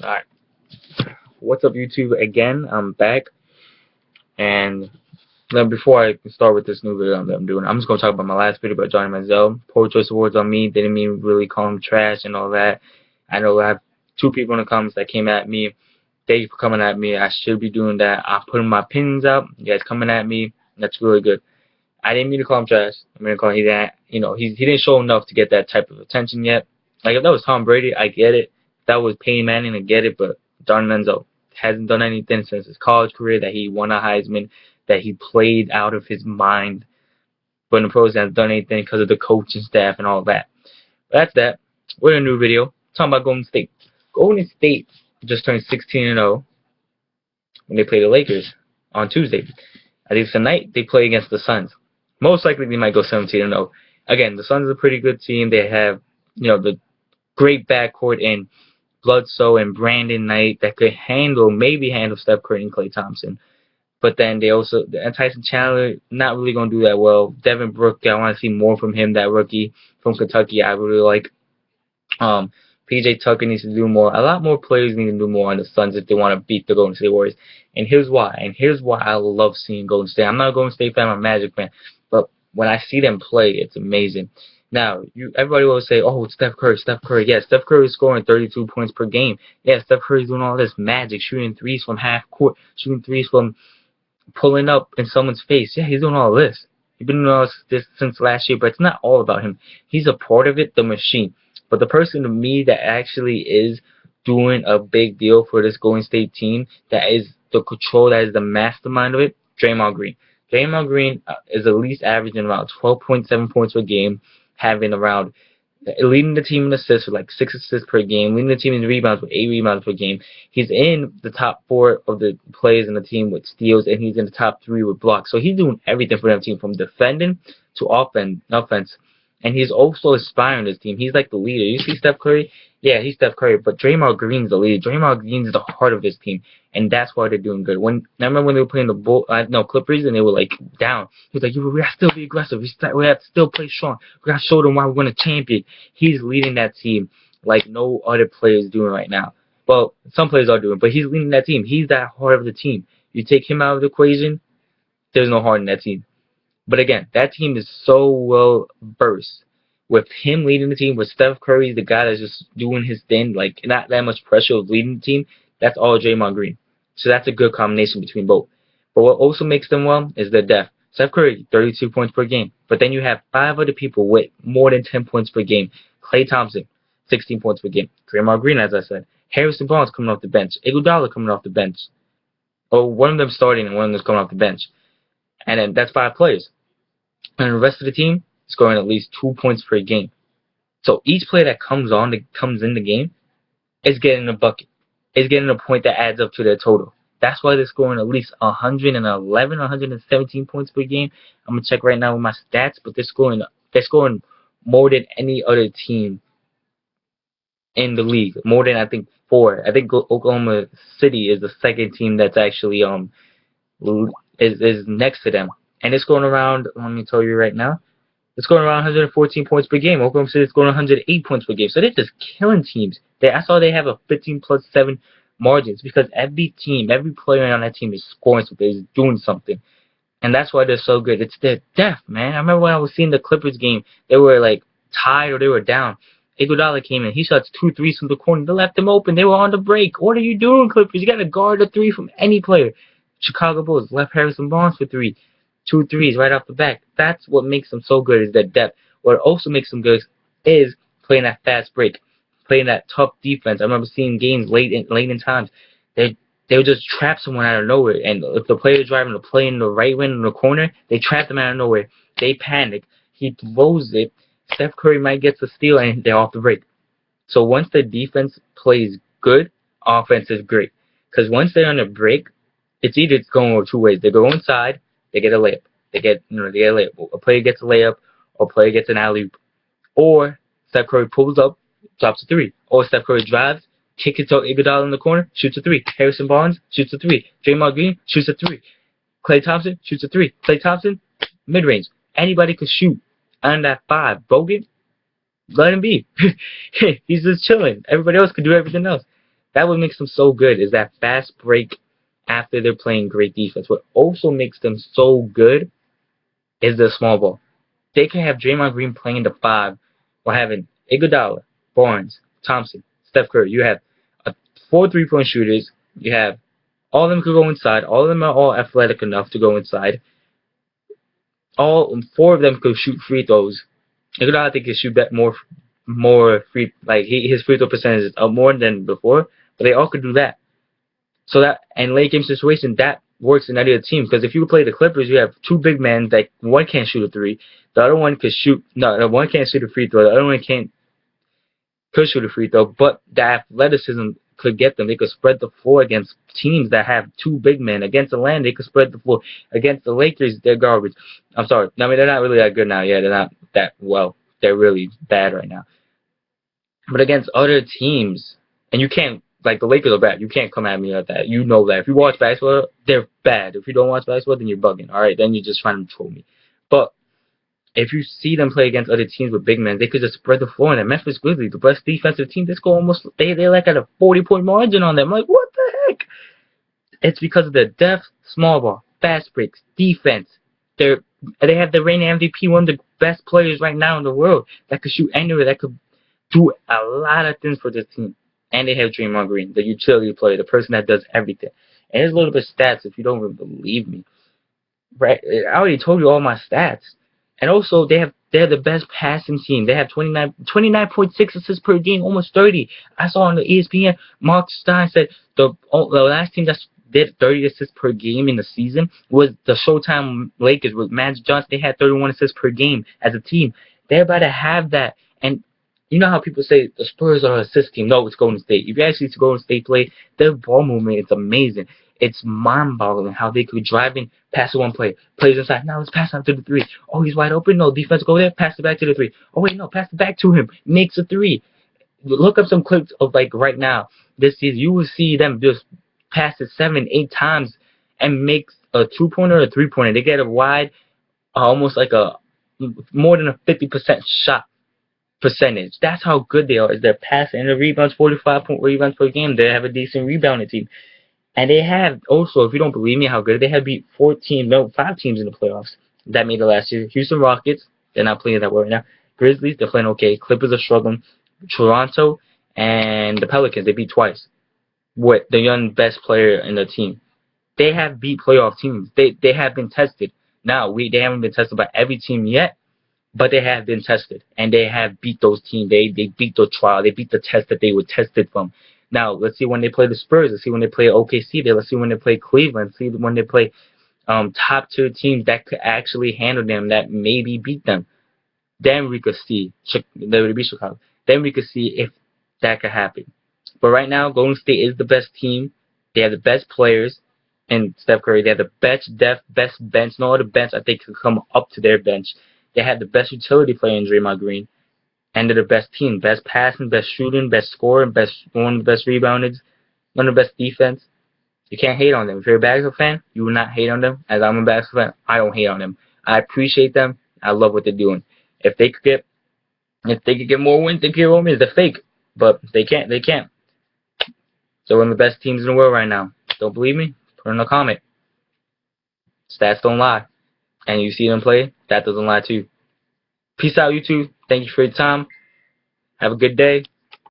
Alright. What's up, YouTube? Again, I'm back. And then before I start with this new video that I'm doing, I'm just going to talk about my last video about Johnny Manziel. Poor choice of words on me. Didn't mean really call him trash and all that. I know I have two people in the comments that came at me. Thank you for coming at me. I should be doing that. I'm putting my opinions out. You guys coming at me. That's really good. I didn't mean to call him trash. I mean to call him that. He didn't show enough to get that type of attention yet. Like if that was Tom Brady, I get it. If that was Peyton Manning, I get it. But Johnny Manziel hasn't done anything since his college career. That he won a Heisman. That he played out of his mind. But in the pros, hasn't done anything because of the coaching staff and all that. But that's that. We're in a new video talking about Golden State. Golden State just turned 16-0 when they play the Lakers on Tuesday. I think tonight they play against the Suns. Most likely they might go 17-0. Again, the Suns are a pretty good team. They have, the great backcourt in Bledsoe and Brandon Knight that could maybe handle Steph Curry and Klay Thompson. But then Tyson Chandler, not really going to do that well. Devin Booker, I want to see more from him, that rookie from Kentucky. I really like. PJ Tucker needs to do more. A lot more players need to do more on the Suns if they want to beat the Golden State Warriors. And here's why. I love seeing Golden State. I'm not a Golden State fan. I'm a Magic fan. But when I see them play, it's amazing. Now, everybody will say, oh, it's Steph Curry, Steph Curry. Yeah, Steph Curry is scoring 32 points per game. Yeah, Steph Curry's doing all this magic, shooting threes from half court, shooting threes from pulling up in someone's face. Yeah, he's doing all this. He's been doing all this since last year, but it's not all about him. He's a part of it, the machine. But the person to me that actually is doing a big deal for this Golden State team, that is the control, that is the mastermind of it, Draymond Green. Draymond Green is at least averaging around 12.7 points per game, leading the team in assists with like 6 assists per game, leading the team in rebounds with 8 rebounds per game. He's in the top 4 of the players in the team with steals, and he's in the top 3 with blocks. So he's doing everything for that team, from defending to offense. And he's also inspiring this team. He's like the leader. You see Steph Curry? Yeah, he's Steph Curry, but Draymond Green's the leader. Draymond Green's the heart of this team, and that's why they're doing good. I remember when they were playing the Clippers, and they were like down. He was like, we have to still be aggressive. We have to still play strong. We got to show them why we're going to champion. He's leading that team like no other player is doing right now. Well, some players are doing, but he's leading that team. He's that heart of the team. You take him out of the equation, there's no heart in that team. But again, that team is so well versed. With him leading the team, with Steph Curry, the guy that's just doing his thing, like not that much pressure of leading the team, that's all Draymond Green. So that's a good combination between both. But what also makes them well is their depth. Steph Curry, 32 points per game. But then you have 5 other people with more than 10 points per game. Klay Thompson, 16 points per game. Draymond Green, as I said. Harrison Barnes coming off the bench. Iguodala coming off the bench. Oh, one of them starting and one of them coming off the bench. And then that's 5 players. And the rest of the team, scoring at least 2 points per game. So each player that comes in the game is getting a bucket. Is getting a point that adds up to their total. That's why they're scoring at least 111, 117 points per game. I'm gonna check right now with my stats, but they're scoring more than any other team in the league. More than, I think, 4. I think Oklahoma City is the second team that's actually is next to them. And it's going around, let me tell you right now, it's going around 114 points per game. Oklahoma City is going 108 points per game. So they're just killing teams. That's why they have a 15+7 margins, because every team, every player on that team is scoring something, is doing something. And that's why they're so good. It's their depth, man. I remember when I was seeing the Clippers game, they were like tied or they were down. Iguodala came in. He shot 2 threes from the corner. They left them open. They were on the break. What are you doing, Clippers? You got to guard a 3 from any player. Chicago Bulls left Harrison Barnes for 3. 2 threes right off the back. That's what makes them so good, is their depth. What also makes them good is playing that fast break, playing that tough defense. I remember seeing games late in times. They would just trap someone out of nowhere, and if the player is driving the play in the right wing in the corner, they trap them out of nowhere. They panic. He throws it. Steph Curry might get the steal, and they're off the break. So once the defense plays good, offense is great. Because once they're on a break, it's going 2 ways. They go inside. They get a layup. They get a layup. A player gets a layup, or a player gets an alley-oop. Or Steph Curry pulls up, drops a 3. Or Steph Curry drives, kicks it to Iguodala in the corner, shoots a 3. Harrison Barnes shoots a 3. Draymond Green shoots a 3. Klay Thompson shoots a 3. Klay Thompson, mid-range. Anybody could shoot on that 5. Bogut, let him be. He's just chilling. Everybody else could do everything else. That what makes them so good is that fast break after they're playing great defense. What also makes them so good is the small ball. They can have Draymond Green playing the 5 or having Iguodala, Barnes, Thompson, Steph Curry. You have 4 3-point shooters. You have all of them could go inside. All of them are all athletic enough to go inside. All 4 of them could shoot free throws. Iguodala I think can shoot that more free, like his free throw percentage is up more than before, but they all could do that. So that and late game situation that works in any other team because if you play the Clippers, you have 2 big men that one can't shoot a 3, the other one could shoot. No, the one can't shoot a free throw, the other one could shoot a free throw, but the athleticism could get them. They could spread the floor against teams that have 2 big men. Against Atlanta, they could spread the floor. Against the Lakers, they're garbage. I'm sorry. I mean, they're not really that good now. Yeah, they're not that well. They're really bad right now. But against other teams, and you can't, like the Lakers are bad. You can't come at me like that. You know that. If you watch basketball, they're bad. If you don't watch basketball, then you're bugging. All right, then you're just trying to troll me. But if you see them play against other teams with big men, they could just spread the floor. And the Memphis Grizzlies, the best defensive team, they score almost, they're like at a 40-point margin on them. I'm like, what the heck? It's because of the depth, small ball, fast breaks, defense. They have the reigning MVP, one of the best players right now in the world that could shoot anywhere, that could do a lot of things for this team. And they have Draymond Green, the utility player, the person that does everything. And here's a little bit of stats if you don't even believe me. Right, I already told you all my stats. And also, they're the best passing team. They have 29.6 assists per game, almost 30. I saw on the ESPN, Mark Stein said the last team that did 30 assists per game in the season was the Showtime Lakers with Magic Johnson. They had 31 assists per game as a team. They're about to have that. And you know how people say the Spurs are an assist team? No, it's Golden State. If you actually see Golden State play, their ball movement is amazing. It's mind-boggling how they could drive in, pass to one player, plays inside. Now let's pass out to the 3. Oh, he's wide open. No, defense go there, pass it back to the 3. Oh wait, no, pass it back to him. Makes a 3. Look up some clips of like right now this season. You will see them just pass it 7, 8 times and make a 2-pointer or a 3-pointer. They get a wide, almost like a more than a 50% shot percentage. That's how good they are. Is their passing and the rebounds, 45-point rebounds per game. They have a decent rebounding team. And they have also, if you don't believe me how good, they have beat 5 teams in the playoffs that made it last year. Houston Rockets, they're not playing that well right now. Grizzlies, they're playing okay. Clippers are struggling. Toronto and the Pelicans, they beat twice with the young best player in the team. They have beat playoff teams. They have been tested. Now, they haven't been tested by every team yet, but they have been tested. And they have beat those teams. They beat the trial. They beat the test that they were tested from. Now, let's see when they play the Spurs. Let's see when they play OKC. Let's see when they play Cleveland. Let's see when they play top-tier teams that could actually handle them, that maybe beat them. Then we could see. They would be Chicago. Then we could see if that could happen. But right now, Golden State is the best team. They have the best players. And Steph Curry, they have the best depth, best bench. No other bench I think could come up to their bench. They have the best utility player in Draymond Green. And they're the best team, best passing, best shooting, best scoring, one of the best rebounders, one of the best defense. You can't hate on them. If you're a basketball fan, you will not hate on them. As I'm a basketball fan, I don't hate on them. I appreciate them. I love what they're doing. If they could get more wins, they could get more wins. They're fake, but they can't. They can't. So one of the best teams in the world right now. Don't believe me? Put in a comment. Stats don't lie, and you see them play. That doesn't lie too. Peace out, YouTube. Thank you for your time. Have a good day.